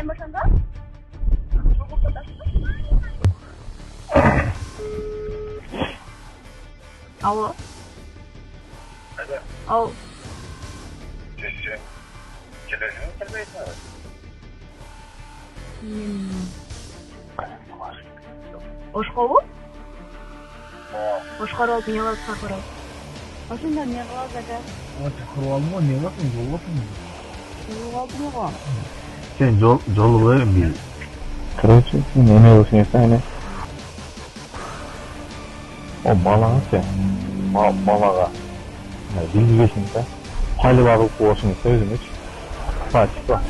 Айым ошондо? Алло. Ал. Сен телевизор билбейсиңби? Ошкобу? Ошкоруп алып эмне кыласыз акыры? Ошондо эмне кылабыз ака? Чакырып алдым го, эмне кыласың, жолбосуң? Чыгып алдым го. Сен жолубай бир. Короче, эме кылышың эне. О, балаңачы. Балага. Билбейсиң да. Пайла багып коошуң өзүңчү. Пачка.